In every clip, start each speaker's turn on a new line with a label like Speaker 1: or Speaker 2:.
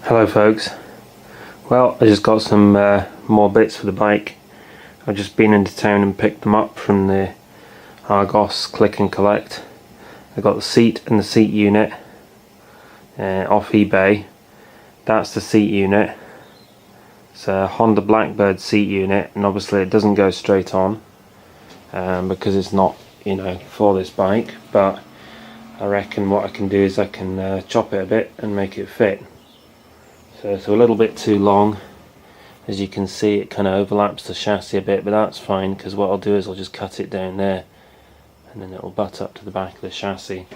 Speaker 1: Hello folks, well I just got some more bits for the bike. I've just been into town and picked them up from the Argos Click and Collect. I got the seat and the seat unit off eBay. That's the seat unit. It's a Honda Blackbird seat unit, and obviously it doesn't go straight on because it's not, for this bike, but I reckon what I can do is I can chop it a bit and make it fit. So it's a little bit too long. As you can see, it kind of overlaps the chassis a bit, but that's fine because what I'll do is I'll just cut it down there and then it'll butt up to the back of the chassis.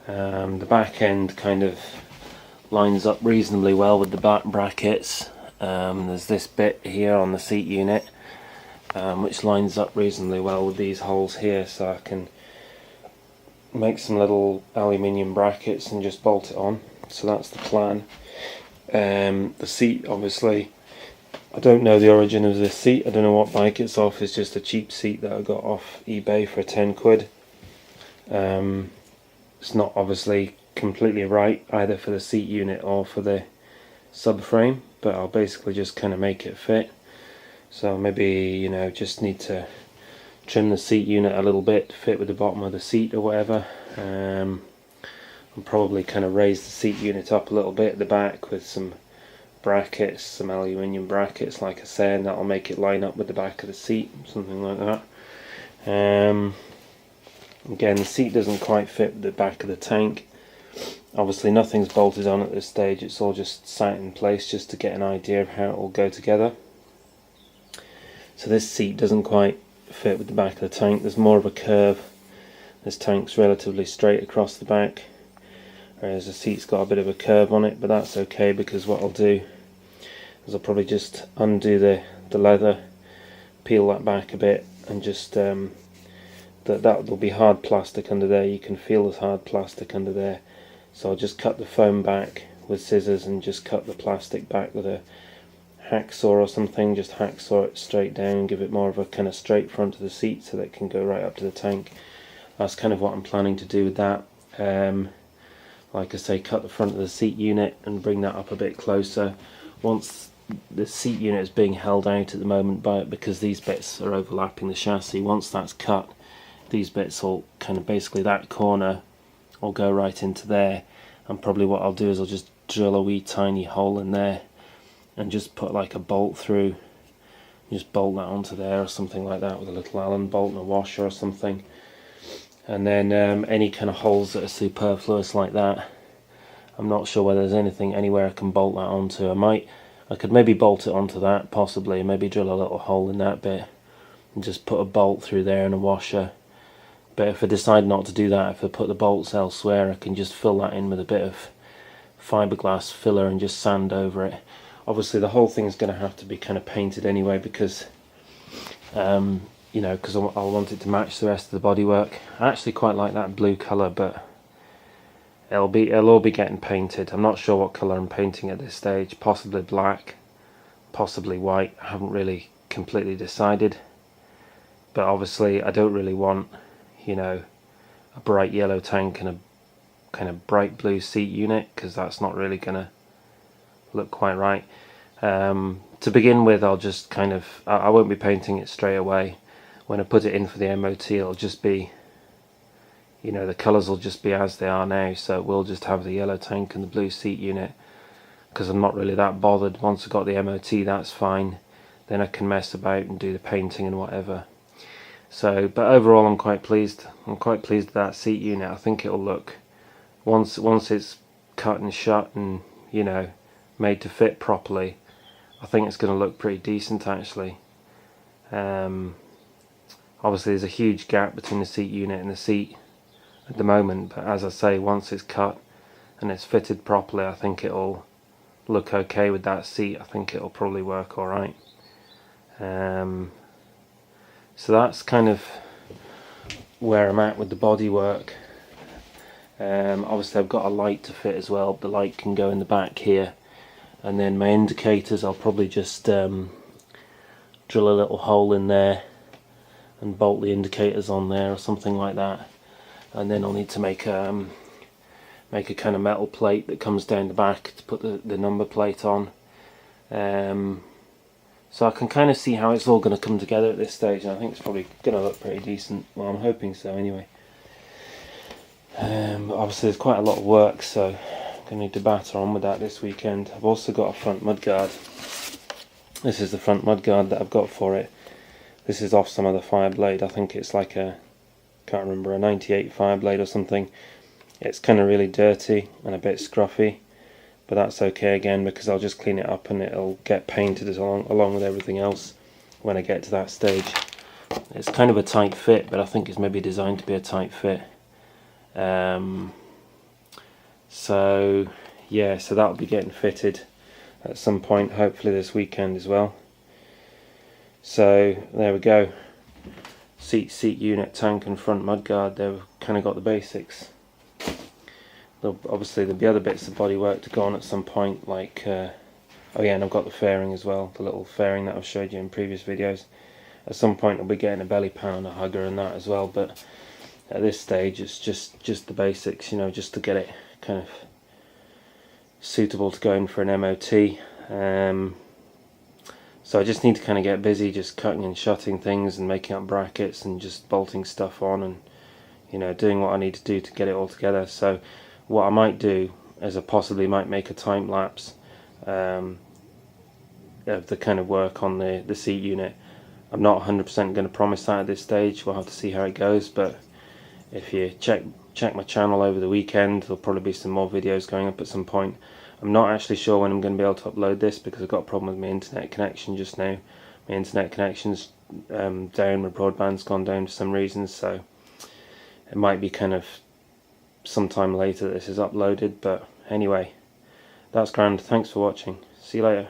Speaker 1: The back end kind of lines up reasonably well with the back brackets. There's this bit here on the seat unit which lines up reasonably well with these holes here, so I can make some little aluminium brackets and just bolt it on. So that's the plan. The seat, obviously, I don't know the origin of this seat. I don't know what bike it's off. It's just a cheap seat that I got off eBay for 10 quid. It's not obviously completely right either for the seat unit or for the subframe, but I'll basically just kind of make it fit. So maybe, just need to trim the seat unit a little bit to fit with the bottom of the seat or whatever. I'll probably kind of raise the seat unit up a little bit at the back with some brackets, some aluminium brackets like I said, and that'll make it line up with the back of the seat, something like that. Again, the seat doesn't quite fit with the back of the tank. Obviously nothing's bolted on at this stage, it's all just sat in place just to get an idea of how it will go together. So this seat doesn't quite fit with the back of the tank. There's more of a curve. This tank's relatively straight across the back, whereas the seat's got a bit of a curve on it, but that's okay because what I'll do is I'll probably just undo the leather, peel that back a bit, and just that'll be hard plastic under there. You can feel there's hard plastic under there, so I'll just cut the foam back with scissors and just cut the plastic back with a hacksaw or something. Just hacksaw it straight down and give it more of a kind of straight front to the seat so that it can go right up to the tank. That's kind of what I'm planning to do with that. Like I say, cut the front of the seat unit and bring that up a bit closer. Once the seat unit is being held out at the moment because these bits are overlapping the chassis, once that's cut, these bits will kind of basically, that corner will go right into there, and probably what I'll do is I'll just drill a wee tiny hole in there and just put like a bolt through, just bolt that onto there or something like that with a little Allen bolt and a washer or something. And then any kind of holes that are superfluous like that, I'm not sure whether there's anything anywhere I can bolt that onto. I could maybe bolt it onto that, possibly, maybe drill a little hole in that bit and just put a bolt through there and a washer. But if I decide not to do that, if I put the bolts elsewhere, I can just fill that in with a bit of fiberglass filler and just sand over it. Obviously the whole thing is going to have to be kind of painted anyway because because I'll want it to match the rest of the bodywork. I actually quite like that blue colour, but it'll all be getting painted. I'm not sure what colour I'm painting at this stage. Possibly black, possibly white. I haven't really completely decided. But obviously I don't really want, a bright yellow tank and a kind of bright blue seat unit, because that's not really going to look quite right. To begin with, I'll just I won't be painting it straight away. When I put it in for the MOT, it'll just be, the colours will just be as they are now, so we'll just have the yellow tank and the blue seat unit, because I'm not really that bothered. Once I've got the MOT, that's fine, then I can mess about and do the painting and whatever. So, but overall I'm quite pleased. I'm quite pleased with that seat unit. I think it'll look, once it's cut and shut and, made to fit properly, I think it's going to look pretty decent actually. Obviously there's a huge gap between the seat unit and the seat at the moment, but as I say, once it's cut and it's fitted properly, I think it'll look okay with that seat. I think it'll probably work alright. So that's kind of where I'm at with the bodywork. Obviously I've got a light to fit as well. The light can go in the back here, and then my indicators, I'll probably just drill a little hole in there and bolt the indicators on there or something like that. And then I'll need to make make a kind of metal plate that comes down the back to put the number plate on. So I can kind of see how it's all going to come together at this stage, and I think it's probably going to look pretty decent. Well, I'm hoping so anyway. But obviously there's quite a lot of work, so I'm going to need to batter on with that this weekend. I've also got a front mudguard. This is the front mudguard that I've got for it. This is off some of the Fireblade. I think it's like a, can't remember, a 98 Fireblade or something. It's kind of really dirty and a bit scruffy, but that's okay again because I'll just clean it up and it'll get painted along with everything else when I get to that stage. It's kind of a tight fit, but I think it's maybe designed to be a tight fit. So yeah, so that'll be getting fitted at some point, hopefully this weekend as well. So there we go. Seat unit, tank and front mudguard. They've kind of got the basics. Obviously there'll be other bits of bodywork to go on at some point, like oh yeah, and I've got the fairing as well, the little fairing that I've showed you in previous videos. At some point I'll be getting a belly pan and a hugger and that as well, but at this stage it's just the basics, you know, just to get it kind of suitable to go in for an MOT. So I just need to kind of get busy just cutting and shutting things and making up brackets and just bolting stuff on and, you know, doing what I need to do to get it all together. So what I might do is I possibly might make a time lapse of the kind of work on the seat unit. I'm not 100% going to promise that at this stage. We'll have to see how it goes, but if you check my channel over the weekend, there'll probably be some more videos going up at some point. I'm not actually sure when I'm going to be able to upload this because I've got a problem with my internet connection just now. My internet connection's down, my broadband's gone down for some reason, so it might be kind of sometime later that this is uploaded, but anyway, that's grand. Thanks for watching. See you later.